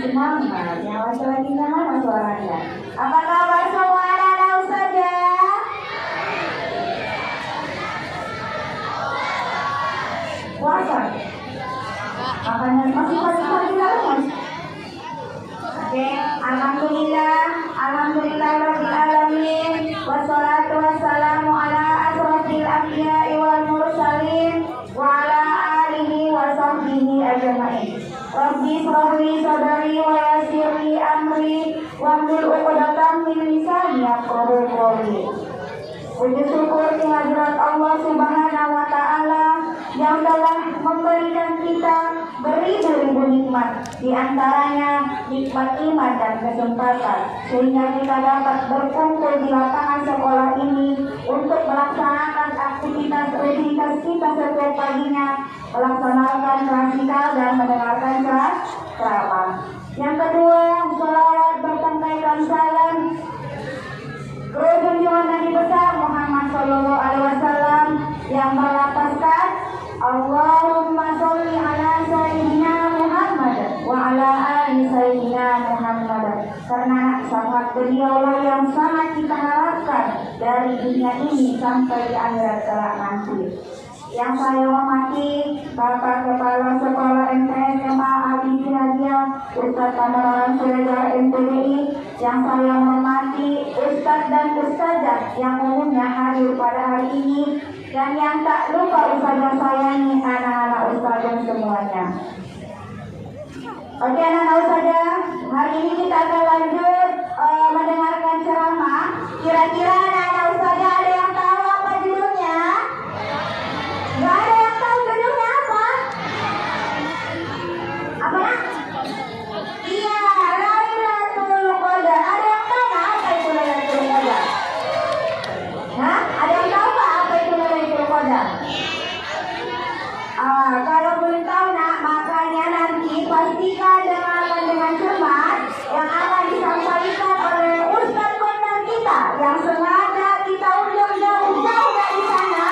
si Muhammad yang laki-laki mana suaranya? Apa kabar semua anak-anak Ustazah? Puasa? Makanya masih pagi-pagi mas. Oke, alhamdulillah rabbil alamin, wassalatu wassalamu ala asrofil anbiya'i wal mursalin wa ala alihi wa sahbihi ajma'in. Rabbi shrahli sadri wa yassirli amri wahlul 'uqdatam min lisani yafqahu qawli. Puji syukur kehadirat Allah Subhanahu wa taala yang telah memberikan kita beribu-ribu nikmat, di antaranya nikmat iman dan kesempatan, sehingga kita dapat berkumpul di lapangan sekolah ini untuk melaksanakan aktivitas kita setiap paginya, melaksanakan klasikal dan mendengarkan ceramah. Yang kedua, sholawat bertempaikan salam junjungan Nabi besar Muhammad Sallallahu Alaihi Wasallam yang berlafazkan Allahumma sholli ala sayyidina Muhammad wa ala ali sayyidina Muhammad, karena sangat beliaulah yang sangat kita harapkan dari dunia ini sampai di akhirat kelak nanti. Yang saya hormati Bapak Kepala Sekolah MTS SMA Al-Bidi Hadiah Ustadz Panoran Sureja MTDI, yang saya hormati Ustadz dan Ustazah yang umumnya hadir pada hari ini, dan yang tak lupa Ustazah sayangi anak-anak Ustazah semuanya. Oke anak-anak Ustazah, hari ini kita akan lanjut mendengarkan ceramah. Kira-kira anak-anak Ustazah ada yang tahu apa judulnya? Gak ada yang tahu judulnya apa? Apa nak? Iya, Lailatul Qadar. Ada yang tahu nggak apa itu Lailatul Qadar? Hah? Ada yang tahu nggak apa itu Lailatul Qadar? Kalau belum tahu nak, makanya nanti pastikan dengarkan dengan cermat yang akan disampaikan oleh Ustadz kondang kita yang sengaja kita undang jauh-jauh dari sana.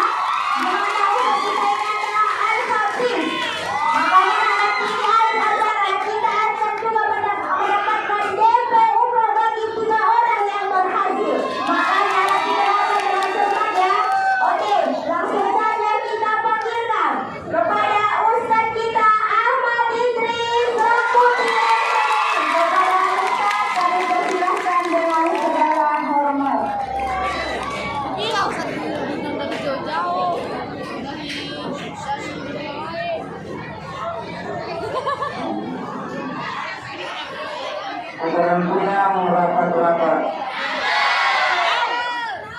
Ajaran punya merapat-rapat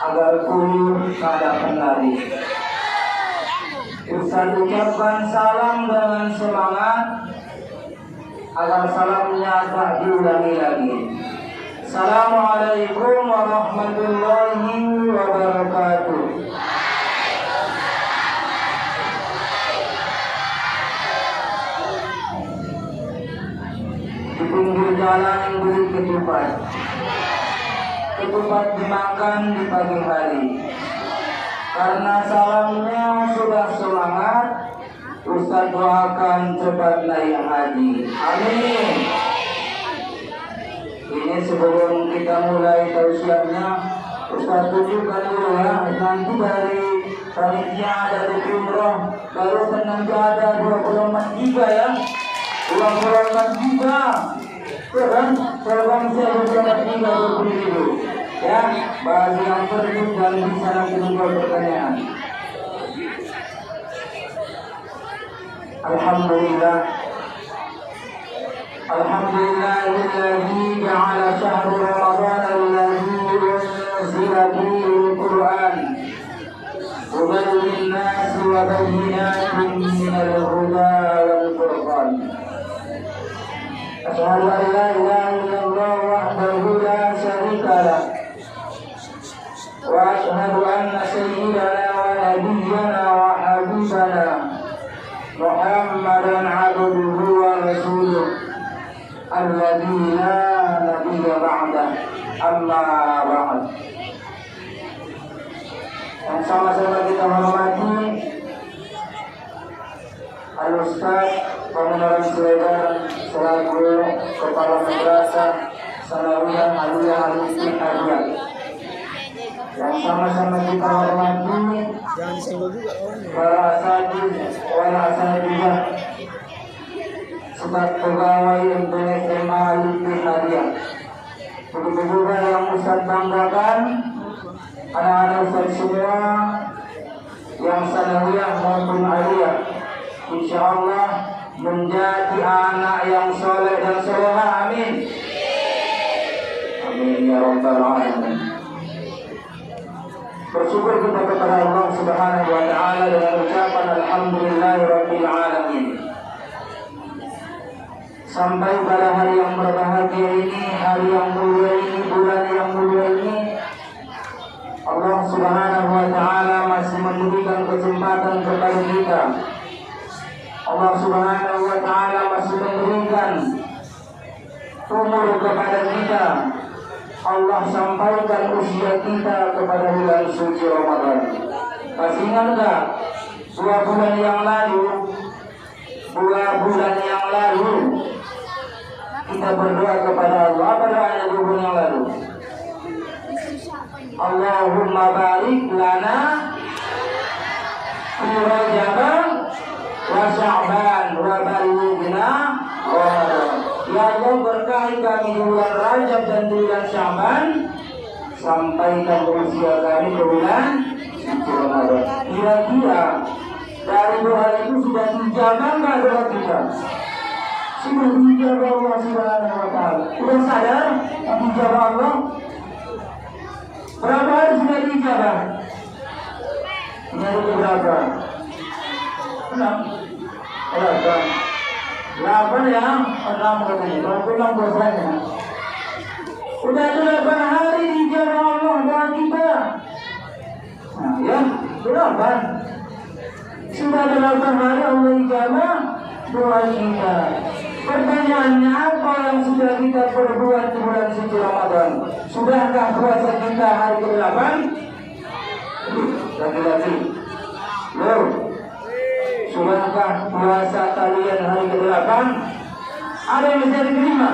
agar kuyuh kada kendali. Ustaz ucapkan salam dengan semangat agar salamnya tak diulangi lagi. Assalamualaikum warahmatullahi wabarakatuh. Di pinggir jalan beli ketupat dimakan di pagi hari. Karena salamnya sudah semangat, Ustaz doakan cepat naik haji. Amin. Ini sebelum kita mulai tausiahnya, Ustaz tunjukkan dulu ya, nanti dari panitia ada di umroh, lalu nanti ada 24 giga ya. 24 giga, kan? Terbang saya 24 giga 20.000. Ya, bagi yang perlu dan bisa langsung bertanya. Alhamdulillah. Alhamdulillahilladzi ja'ala syahra Ramadan alladzi unzila fihi al-Qur'an hudan lin-nas wa bayyinatin minal huda wal furqan. Asyhadu an la ilaha illallah wahdahu la syarika lah. Wa asyhadu anna sayyidana wa nabiyyana wa habibana Muhammadan abduhu wa rasuluh alladzi la nabiyya ba'dah, amma ba'd. Yang sama-sama kita hormati Al-Ustaz Pemenang Sleman selaku Kepala Madrasah Sanawiyah Aliyah Al-Muslim Adiyah, yang sama-sama kita hormati para asatidz wal asatidz serta pegawai untuk SMA Al-Muslim Adiyah. Begitu juga yang Ustaz banggakan, anak-anak Ustaz semua yang sanawiyah maupun aliyah, insyaallah menjadi anak yang soleh dan solehah. Amin. Amin ya rabbal alamin. Bersyukur kita kepada Allah Subhanahu wa taala dengan ucapan alhamdulillahirabbil alamin. Sampai pada hari yang berbahagia ini, hari yang mulia ini, bulan yang mulia ini, Allah Subhanahu wa taala masih memberikan kesempatan kepada kita. Allah Subhanahu wa taala masih memberikan umur kepada kita. Allah sampaikan usia kita kepada bulan suci Ramadan. Masih ingat enggak? 2 bulan yang lalu, kita berdoa kepada Allah. Apa doanya 2 bulan yang lalu? Allahumma barik lana fi Rajab wa Sya'ban wa balighna Ramadan. Ya Allah, berkahi kami di bulan Rajab dan di bulan Sya'ban, sampaikan usia kami ke bulan suci Ramadan. Kira-kira dari doa itu sudah dijabah nggak doa kita? Sudah dijabah Allah Subhanahu wa taala. Sudah sadar dijabah Allah? Berapa hari sudah dijabah? Ini berapa? 8 ya? 6 katanya. 26 dosanya. Udah 8 hari dijabah Allah doa kita. Nah ya, 8. Sudah 8 hari Allah ijabah doa kita. Pertanyaannya, apa yang sudah kita perbuat di bulan suci Ramadan? Sudahkah puasa kita hari ke-8? Lagi-lagi. Loh, sudahkah puasa kalian hari ke-8? Ada yang bisa diterima?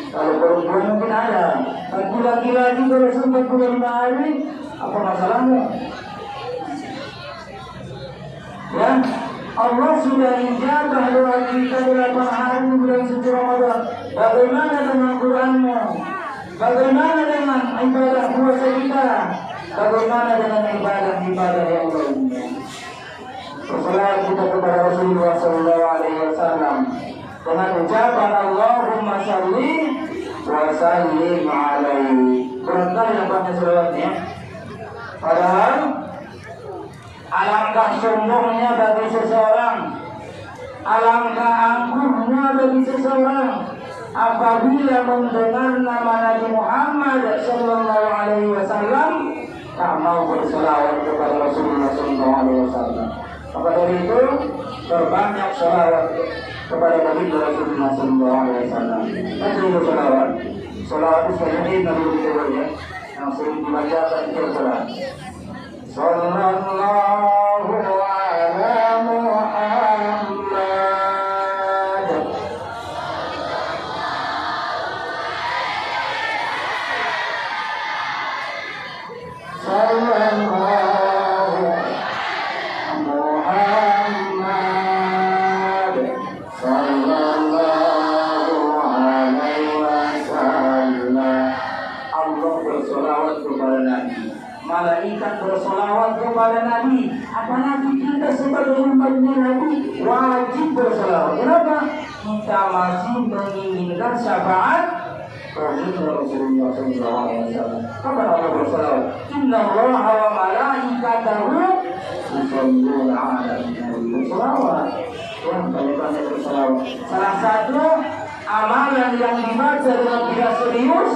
Kalau perempuan mungkin ada. Tapi laki-laki kalau sempat 25 hari, apa masalahnya? Ya, Allah sudah ijabah doa kita 8 hari bulan suci Ramadan. Bagaimana dengan Quranmu? Bagaimana dengan ibadah puasa kita? Bagaimana dengan ibadah yang lainnya? Bersalawat kita kepada Rasulullah SAW dengan ucapan Allahumma shalli wa sallim alaihi. Barangkali yang banyak selawatnya. Padahal alangkah sombongnya bagi seseorang, alangkah angkuhnya bagi seseorang apabila mendengar nama Nabi Muhammad sallallahu alaihi wasallam tak mau berselawat kepada Rasulullah sallallahu alaihi wasallam. Maka dari itu berbanyak selawat kepada Nabi Rasulullah sallallahu alaihi wasallam. Baca selawat. Selawat itu sahih Nabi kita ya, yang sering dibacakan di salat. Sallallahu ala Muhammad. Sallallahu Muhammad. Sallallahu alaihi wasallam. Allah bersolawat kepada Nabi, malaikat bersolawat kepada Nabi. Apalagi kita sebagai umatnya Nabi wajib bersolawat. Kenapa? Kita masih menginginkan syafaat Rasulullah SAW. Kapan Allah bersolawat? Inna Allaha wa malaikatahu yusholluna 'alan nabi. Bersolawat. Banyak bersolawat. Salah satu amalan yang dibaca dengan tidak serius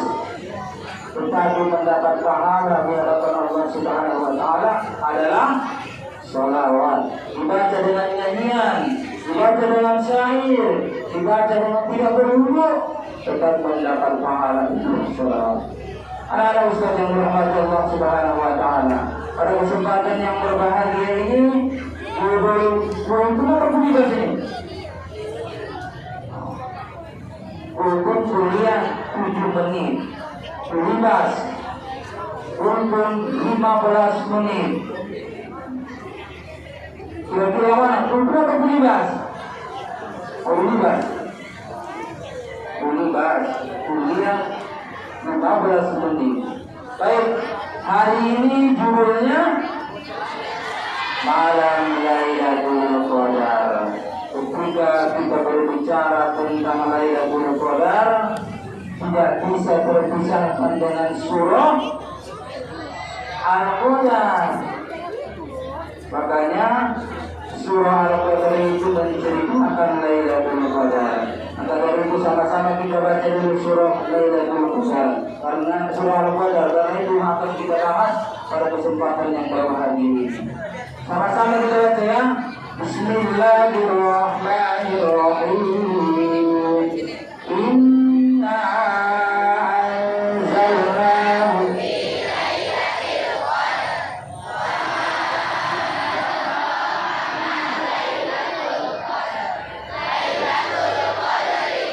tetapi mendapat pahala di hadapan Allah Subhanahu wa taala adalah sholawat. Dibaca dengan nyanyian, dibaca dengan syair, dibaca dengan tidak berhuruf, tetap mendapat pahala itu sholawat. Anak-anak Ustaz yang dirahmati Allah Subhanahu wa taala, pada kesempatan yang berbahagia ini, guru itu apa bunyi menit. Libas untuk 15 menit. Kira-kira mana? Kumpul atau libas? Oh libas. Libas. Kuliah 15 menit. Baik, hari ini judulnya Malam Lailatul Qadar. Ketika kita berbicara tentang Lailatul Qadar, tidak bisa terpisahkan dengan surah Al-Qadar. Makanya surah Al-Qadar itu menceritakan Lailatul Qadar. Maka dari itu sama-sama kita baca dulu surah Lailatul Qadar. Karena surah Al-Qadar, karena itu akan kita bahas pada kesempatan yang berbahagia ini. Sama-sama kita baca ya. Bismillahirrahmanirrahim. Inna anzalnahu fi lailatul qadri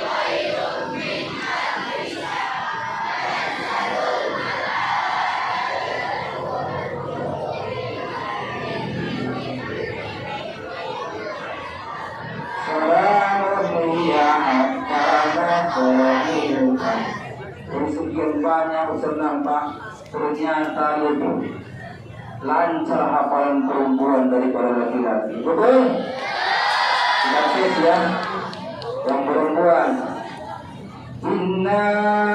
khairun min alfi sekian banyak senang Pak, ternyata lebih lancar hafalan perempuan daripada laki-laki. Betul? Tidak tes ya, yang perempuan. Inna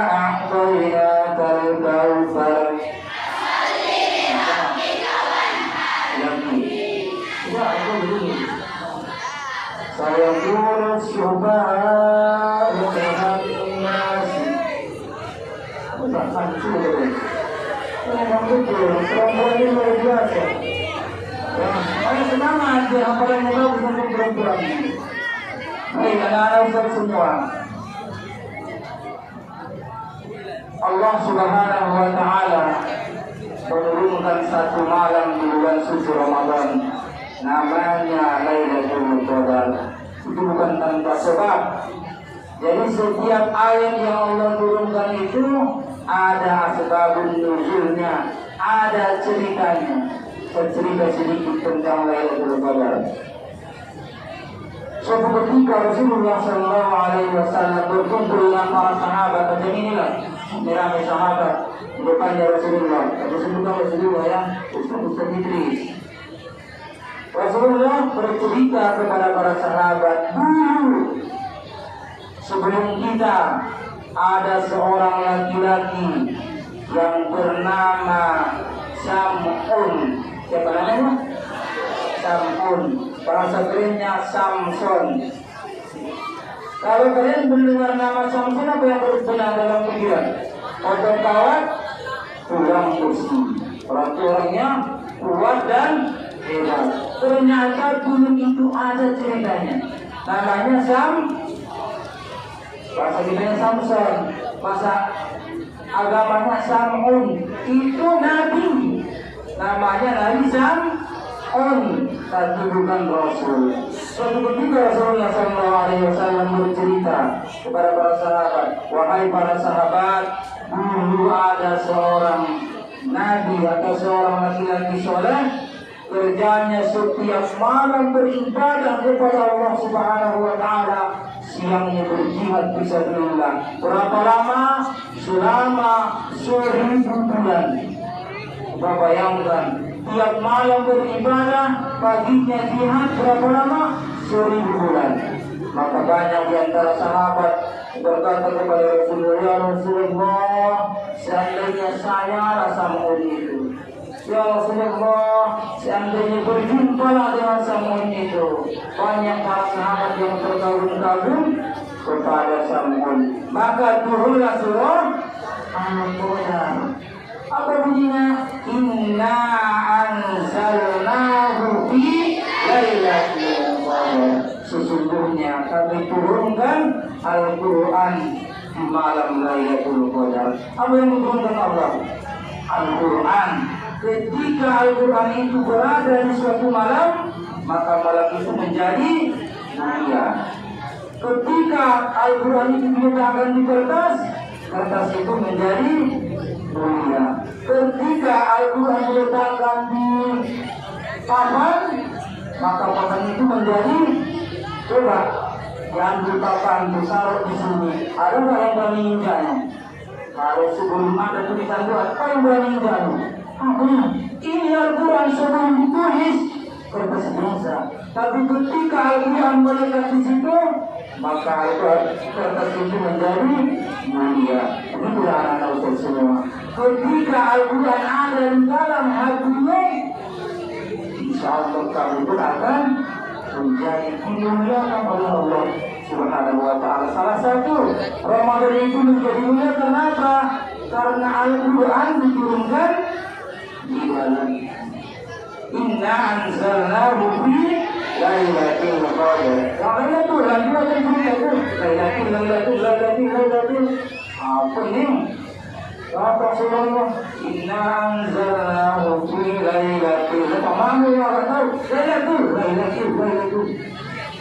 a'tainakal kautsar. Ya, itu begini. Saya turut syubahat dengan nasi. Bukan hancur. Memang betul, perempuan ini luar biasa. Ya, ayo semangat, biar hafalannya bagus untuk perempuan. Baik, anak-anak Ustaz semua. Allah Subhanahu wa Ta'ala menurunkan satu malam di bulan suci Ramadan, namanya Lailatul Qadar. Itu bukan tanpa sebab. Jadi setiap ayat yang Allah turunkan itu ada asbabun nuzulnya, ada ceritanya. Saya cerita sedikit tentang Lailatul Qadar. Suatu ketika Rasulullah SAW berkumpul dengan para sahabat, macam inilah ramai sahabat di depannya Rasulullah. Rasulullah ya, Ustaz Idris. Rasulullah bercerita kepada para sahabat, dulu sebelum kita ada seorang laki-laki yang bernama Sam'un. Siapa namanya? Sam'un. Bahasa kerennya Samson. Kalau kalian mendengar nama Samson, apa yang benar dalam pikiran? Otot kawat, tulang besi. Orangnya kuat dan hebat. Ternyata gunung itu ada ceritanya. Namanya bahasa kitanya Samson. Bahasa agamanya Sam'un. Itu nabi. Namanya Nabi Sam'un, tapi bukan Rasul. Suatu ketika Rasulullah SAW bercerita kepada para sahabat, wahai para sahabat, dulu ada seorang nabi atau seorang laki-laki soleh, kerjanya setiap malam beribadah kepada Allah Subhanahu wa Ta'ala, siangnya berjihad fisabilillah. Berapa lama? Selama 1000 bulan. Bapak bayangkan, tiap malam beribadah, paginya jihad, berapa lama? 1000 bulan. Maka banyak di antara sahabat berkata kepada Rasulullah, ya Rasulullah, seandainya saya Sam'un itu. Ya Rasulullah, seandainya berjumpalah dengan Sam'un itu. Banyak para sahabat yang terkagum-kagum kepada Sam'un. Maka turunlah surah Al-Qadar. Apa bunyinya? Inna anzalnahu fi lailatul qadar. Sesungguhnya kami turunkan Al-Quran di malam Lailatul Qadar. Apa yang diturunkan Allah? Al-Quran. Ketika Al-Quran itu berada di suatu malam, maka malam itu menjadi mulia. Ketika Al-Quran itu diletakkan di kertas, kertas itu menjadi mulia. Ketika Al-Quran diletakkan di papan, maka papan itu menjadi, coba diambil papan ditaruh di sini. Ada nggak yang berani injaknya? Kalau sebelum ada tulisan doa, apa yang berani injaknya? Ini Al-Quran sebelum ditulis kertas biasa. Tapi ketika Al-Quran melekat di situ, maka kertas itu menjadi mulia. Ini sudah anak-anak Ustaz semua. Ketika Al-Quran ada di dalam hatimu, insya Allah kamu pun akan menjadi dimuliakan oleh Allah Subhanahu wa Ta'ala. Salah satu Ramadan itu menjadi mulia kenapa? Karena Al-Quran diturunkan di dalam. Inna anzalnahu fi lailatul qadar. Lailatul apa nih? Apa sebenarnya? Inna anzalnahu fi lailatul qadar. Mana yang tahu? Lailatul.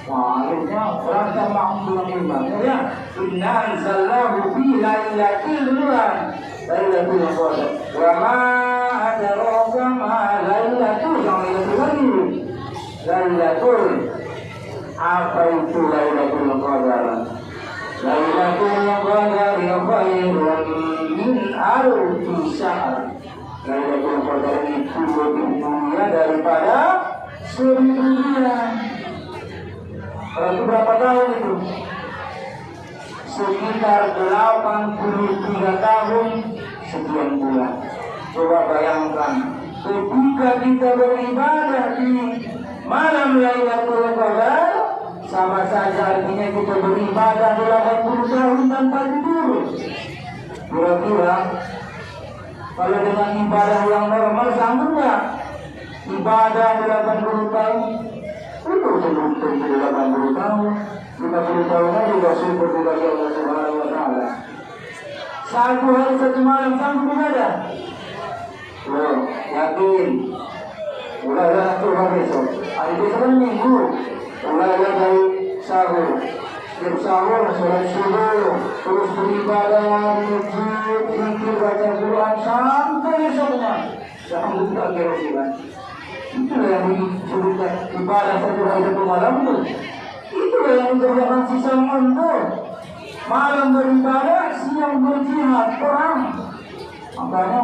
Wahnya orang sama bilang iman ya. Inna anzalnahu fi lailatul qadar. Wa ma adraka ma lailatul Lailatul. Apa itu Lailatul Qadar? Lailatul Qadar khairun min alfi syahr. Lailatul Qadar itu lebih mulia daripada 1000 bulan. Itu berapa tahun itu? Sekitar 83 tahun sekian bulan. Coba bayangkan, ketika kita beribadah di malam Lailatul Qadar, sama saja artinya kita beribadah 80 tahun tanpa tidur. Kira-kira kalau dengan ibadah yang normal sanggup nggak? Ibadah 80 tahun itu sebelum 80 tahun, 50 tahun aja sudah syukur kepada Allah Subhanahu wa Ta'ala. Satu hari satu malam sanggup ibadah? Loh, yakin? Mulailah Tuhan besok. Hari besok kan minggu. Mulailah dari sahur. Setiap sahur, sholat subuh, terus beribadah di masjid, zikir, baca Quran sampai besoknya. Alhamdulillah kira-kira. Itulah yang disebutkan ibadah satu hari satu malam itu. Itulah yang dikerjakan si Sam'un itu. Malam beribadah, siang berjihad, perang. Makanya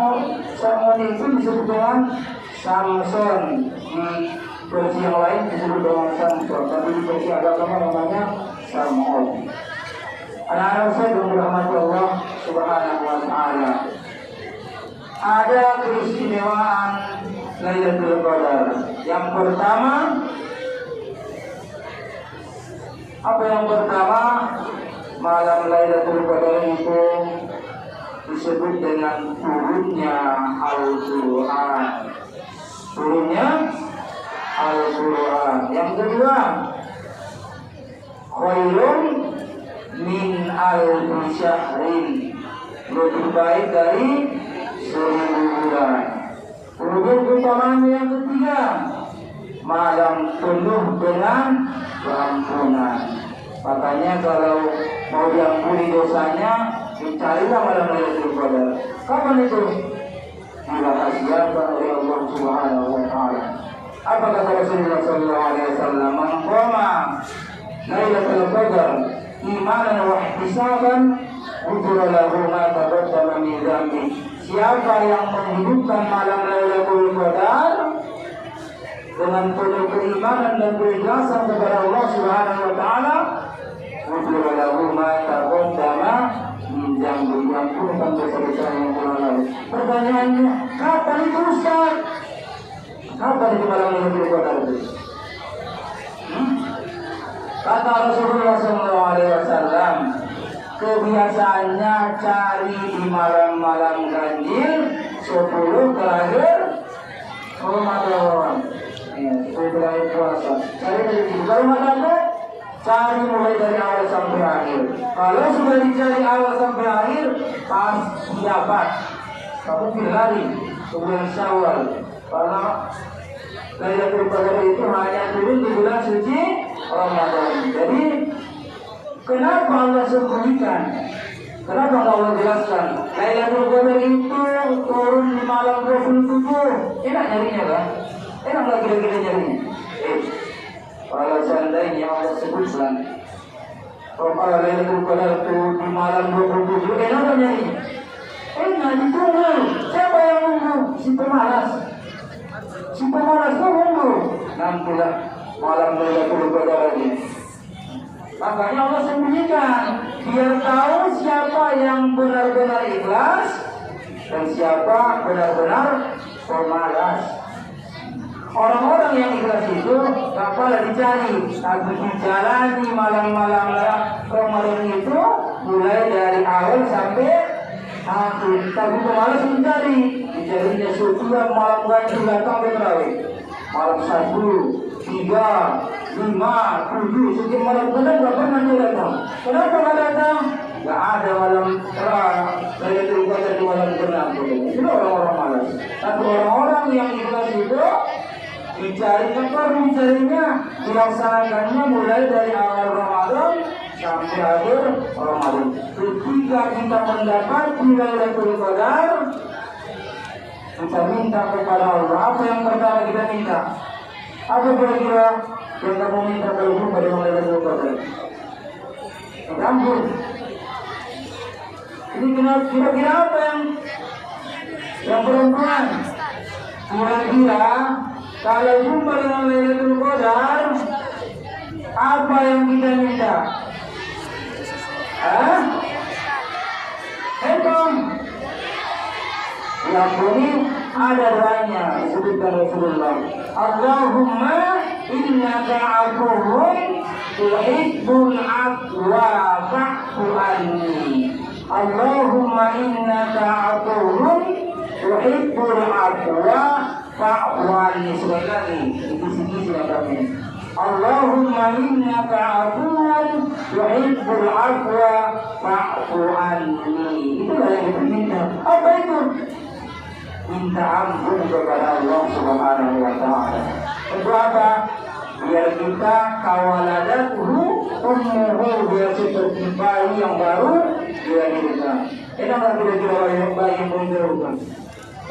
Sam'un itu disebut dengan Samson. Di versi yang lain disebut dengan Samson, tapi di versi agama namanya Sam'un. Anak-anak saya dirahmati Allah Subhanahu wa Ta'ala. Ada keistimewaan Lailatul Qadar. Yang pertama, apa yang pertama? Malam Lailatul Qadar itu disebut dengan turunnya Al-Quran. Turunnya Al-Quran. Yang kedua, khairun min alfi syahrin. Lebih baik dari 1000 bulan. Kemudian keutamaan yang ketiga, malam penuh dengan keampunan. Makanya kalau mau diampuni dosanya, dicarilah malam Lailatul Qadar. Kapan itu? Dirahasiakan oleh Allah Subhanahu wa Ta'ala. Apa kata Rasulullah sallallahu alaihi wasallam? Man qama Lailatul Qadar imanan wa ihtisaban, ghufira lahu ma taqaddama min dhanbi. Siapa yang menghidupkan malam Lailatul Qadar dengan penuh keimanan dan keikhlasan kepada Allah Subhanahu wa Ta'ala, ghufira lahu ma taqaddama min dhanbi. Diampunkan dosa-dosa yang telah lalu. Pertanyaannya, kapan itu Ustaz? Kapan itu malam Lailatul Qadar itu? Kata Rasulullah SAW, kebiasaannya cari di malam-malam ganjil 10 terakhir Ramadan. 10 terakhir puasa. Cari dari Ramadan, cari mulai dari awal sampai akhir. Kalau sudah dicari awal sampai akhir, pasti dapat. Kamu lari ke bulan Syawal. Karena Lailatul Qadar itu hanya turun di bulan suci Ramadan. Jadi kenapa Allah sembunyikan? Kenapa nggak Allah jelaskan? Lailatul Qadar itu turun di malam 27. Enak nyarinya kan? Enak nggak kira-kira nyarinya? Kalau seandainya Allah sebutkan kalau Lailatul Qadar itu di malam 27, enak nggak nyarinya? Enak ditunggu. Siapa yang nunggu? Si pemalas. Si pemalas itu nunggu. Nantilah malam Lailatul Qadar ini. Makanya Allah sembunyikan biar tahu siapa yang benar-benar ikhlas dan siapa benar-benar pemalas. Orang-orang yang ikhlas itu tak boleh dicari, tapi dijalani malam-malam Ramadan itu mulai dari awal sampai akhir. Tapi pemalas mencari, dicarinya setiap malam ganjil datang ke terawih. Malam 1, 3, 5, 7, setiap malam benar nggak pernah dia datang. Kenapa nggak datang? Nggak ada malam terang. Saya terlibat di malam benar. Itu orang-orang malas. Tapi orang-orang yang ikhlas itu dicari tempat, dicarinya, dilaksanakannya mulai dari awal Ramadan sampai akhir Ramadan. Ketika kita mendapati Lailatul Qadar, kita minta kepada Allah. Apa yang pertama kita minta? Apa kira-kira yang kamu minta kalau jumpa dengan Lailatul Qadar? Ampun. Ini kira-kira apa yang perempuan? Kira-kira kalau jumpa dengan Lailatul Qadar, apa yang kita minta? Handphone. Yang ini ada doanya disebutkan Rasulullah. Allahumma innaka afuwwun tuhibbul afwa fa'fu anni. Allahumma innaka afuwwun tuhibbul afwa fa'fu anni. Sekali lagi, isi-isi kami. Allahumma innaka afuwwun tuhibbul afwa fa'fu anni. Itulah yang kita minta. Apa itu? Minta ampun kepada Allah Subhanahu wa Ta'ala. Itu apa? Biar kita kawaladatuhu ummuhu, biar seperti bayi yang baru dilahirkan. Enak nggak kira-kira yang bayi yang baru dilahirkan?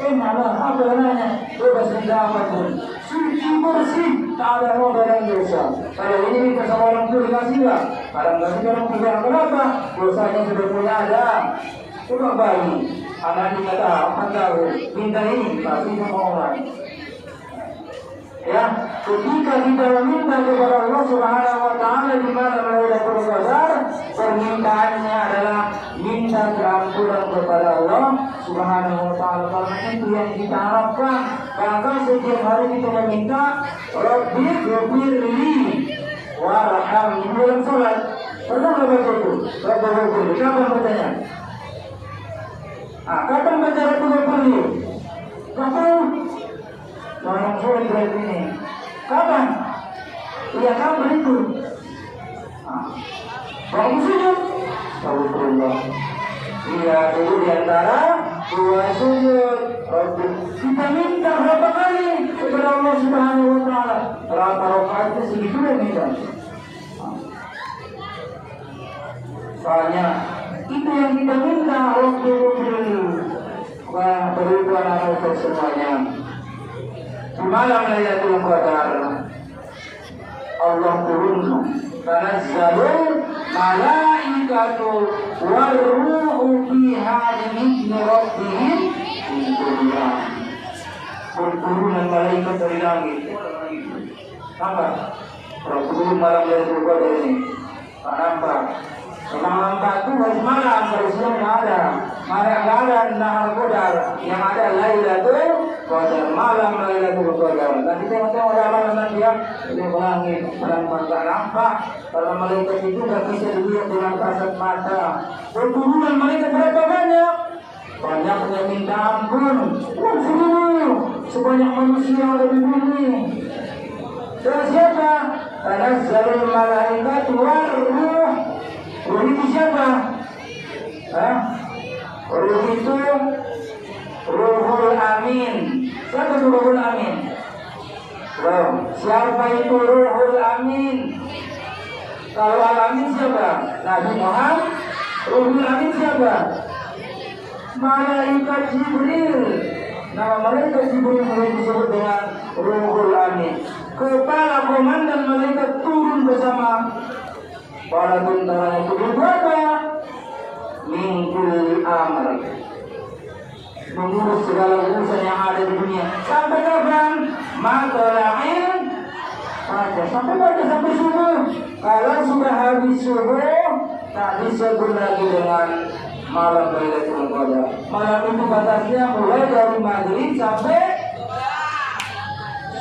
Malah apa namanya? Bebas minta apapun, suci bersih, tak ada noda dan dosa. Kalau ini minta sama orang tua dikasih nggak? Kadang-kadang orang tua, kenapa? Dosanya sudah punya ada. Coba bayi, anak dikata, apa tahu, minta ini, pasti sama orang. Ya, ketika kita meminta kepada Allah Subhanahu wa Ta'ala di mana Lailatul Qadar, permintaannya adalah minta keampunan kepada Allah Subhanahu wa Ta'ala. Karena itu yang kita harapkan. Bahkan setiap hari kita meminta Rabbi ghfirli warhamni dalam salat. Pernah nggak baca itu? Rabbi ghfirli. Kapan bacanya? Kapan baca Rabbi ghfirli? Kapan? Orang sulit berarti ini. Kapan? Iya kapan itu? Bangun sujud. Astagfirullah. Iya dulu diantara dua sujud. Kita minta berapa kali kepada Allah Subhanahu wa Ta'ala? Berapa rakaat itu segitu ya minta. Soalnya itu yang kita minta waktu dulu. Wah berikan anak semuanya. Di malam Lailatul Qadar Allah turunkan tanazzalul malaikatu waruhu fiha bi'izni rabbihim min kulli amr. Turun malaikat dari langit. Apa? Turun malam Lailatul Qadar ini. Tak nampak. Malam itu hari malam, hari siang ada. Malam ada nahar Qadar, yang ada Lailatul Qadar, malam Lailatul Qadar. Nanti tengok-tengok malam nanti ya, itu langit, malam tak nampak. Kalau malaikat itu tak bisa dilihat dengan kasat mata. Perturunan malaikat berapa banyak? Banyaknya minta ampun. Sebanyak manusia yang ada di bumi. Dan siapa? Tanazzalul malaikatu waruh. Ruh itu siapa? Ruh itu Ruhul Amin. Siapa itu Ruhul Amin? Siapa itu Ruhul Amin? Kalau Al-Amin siapa? Nabi Muhammad Ruhul Amin siapa? Malaikat Jibril. Nama malaikat Jibril disebut dengan Ruhul Amin. Kepala komandan malaikat turun bersama para tentara itu berapa? Mingkul amr, mengurus segala urusan yang ada di dunia. Sampai kapan? Matola'in saja. Sampai subuh. Kalau sudah habis subuh, tak disebut lagi dengan malam Lailatul Qadar. Malam itu batasnya mulai dari maghrib sampai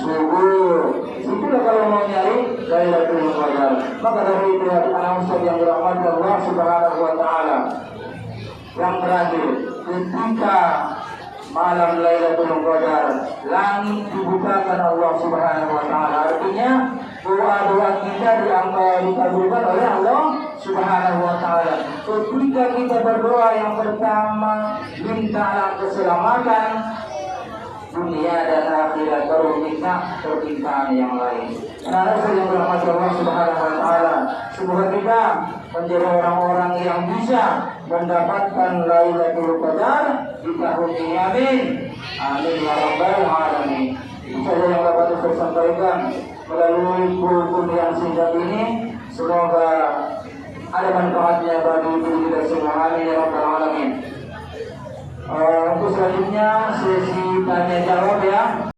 subuh. Itulah kalau mau nyari Lailatul Qadar. Maka dari itu anak ustaz yang dirahmati Allah Subhanahu wa taala. Yang terakhir, ketika malam Lailatul Qadar, langit dibukakan Allah Subhanahu wa taala. Artinya doa-doa kita dikabulkan oleh Allah Subhanahu wa taala. Ketika kita berdoa, yang pertama minta keselamatan dunia dan akhirat, baru minta permintaan yang lain. Karena yang berahmat Allah Subhanahu wa taala, semoga kita menjadi orang-orang yang bisa mendapatkan Lailatul Qadar di tahun ini. Amin. Amin ya rabbal alamin. Itu saja yang dapat saya sampaikan melalui kultum yang singkat ini. Semoga ada manfaatnya bagi kita semua. Amin ya rabbal alamin. Untuk selanjutnya sesi tanya jawab ya.